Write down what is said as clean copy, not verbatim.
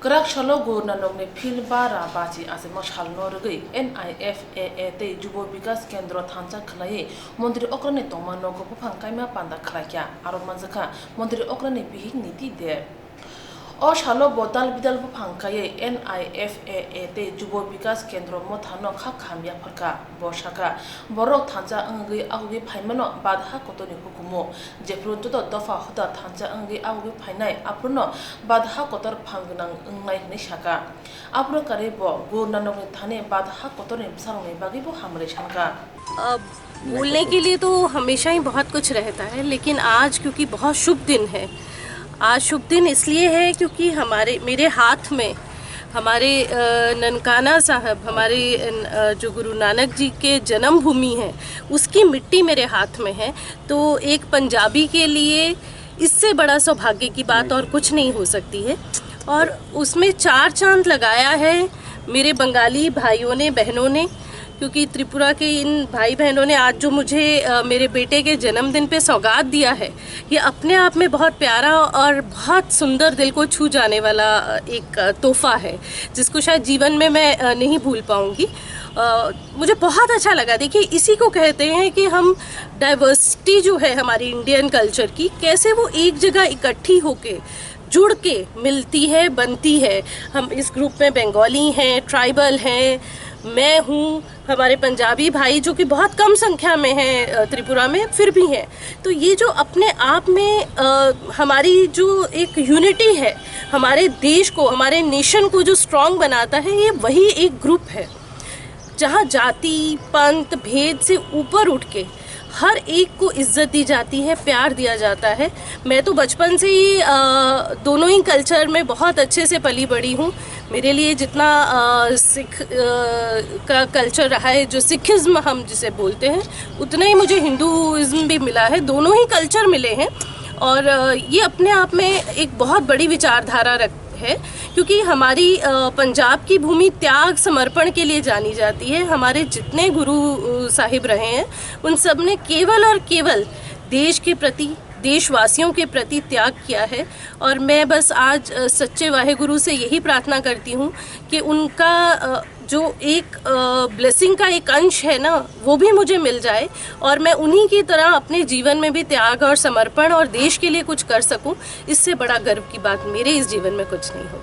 Kerak Shalo Gurna Nongne Phil Bara Bachi as a Mashal Norgay, NIFAA Te Jubo Bigas Kendro Tanza Klaye, Mondri Okrane Toma Nogo Pankaima Panda Klakya, Aromanzaka, Mondri Okrane Bihig Niti there. O Shalo Bodal Bidal Pankaye, NIFAA Te Jubo Bigas Kendro Motano Kakamya Paka, Boshaka, Boro Tanza Angi Awi Paimano, Badha Kotoni Hukumo, Jepru to the Dofa Hoda Tanza Angi Awi Painai, Apuno, Badha Kotor Panganang Ungai Nishaka. Apro Karebo, Gurnano Tane, Badha Kotorin Sarone, Bagibo Hamre Shanka. बोलने के लिए तो हमेशा ही बहुत कुछ रहता है, लेकिन आज क्योंकि बहुत शुभ दिन है, आज शुभ दिन इसलिए है क्योंकि मेरे हाथ में हमारे ननकाना साहब, हमारे जो गुरु नानक जी के जन्मभूमि है, उसकी मिट्टी मेरे हाथ में है। तो एक पंजाबी के लिए इससे बड़ा सौभाग्य की बात और कुछ नहीं हो सकती है। और उसमें चार चांद लगाया है मेरे बंगाली भाइयों ने, बहनों ने, क्योंकि त्रिपुरा के इन भाई बहनों ने आज जो मुझे मेरे बेटे के जन्मदिन पे सौगात दिया है, ये अपने आप में बहुत प्यारा और बहुत सुंदर, दिल को छू जाने वाला एक तोहफा है, जिसको शायद जीवन में मैं नहीं भूल पाऊँगी। मुझे बहुत अच्छा लगा। देखिए, इसी को कहते हैं कि हम डाइवर्सिटी जो है हमारी इंडियन कल्चर की, कैसे वो एक जगह इकट्ठी होके जुड़ के मिलती है, बनती है। हम इस ग्रुप में बंगाली हैं, ट्राइबल हैं, मैं हूँ, हमारे पंजाबी भाई जो कि बहुत कम संख्या में हैं त्रिपुरा में, फिर भी हैं। तो ये जो अपने आप में हमारी जो एक यूनिटी है, हमारे देश को, हमारे नेशन को जो स्ट्रॉन्ग बनाता है, ये वही एक ग्रुप है जहाँ जाति पंथ भेद से ऊपर उठ के हर एक को इज्जत दी जाती है, प्यार दिया जाता है। मैं तो बचपन से ही दोनों ही कल्चर में बहुत अच्छे से पली बड़ी हूँ। मेरे लिए जितना सिख का कल्चर रहा है, जो सिखिज़्म हम जिसे बोलते हैं, उतना ही मुझे हिंदुज़्म भी मिला है। दोनों ही कल्चर मिले हैं और ये अपने आप में एक बहुत बड़ी विचारधारा है, क्योंकि हमारी पंजाब की भूमि त्याग समर्पण के लिए जानी जाती है। हमारे जितने गुरु साहिब रहे हैं, उन सब ने केवल और केवल देश के प्रति, देशवासियों के प्रति त्याग किया है। और मैं बस आज सच्चे वाहेगुरु से यही प्रार्थना करती हूँ कि उनका जो एक ब्लेसिंग का एक अंश है ना, वो भी मुझे मिल जाए और मैं उन्हीं की तरह अपने जीवन में भी त्याग और समर्पण और देश के लिए कुछ कर सकूं। इससे बड़ा गर्व की बात मेरे इस जीवन में कुछ नहीं हो।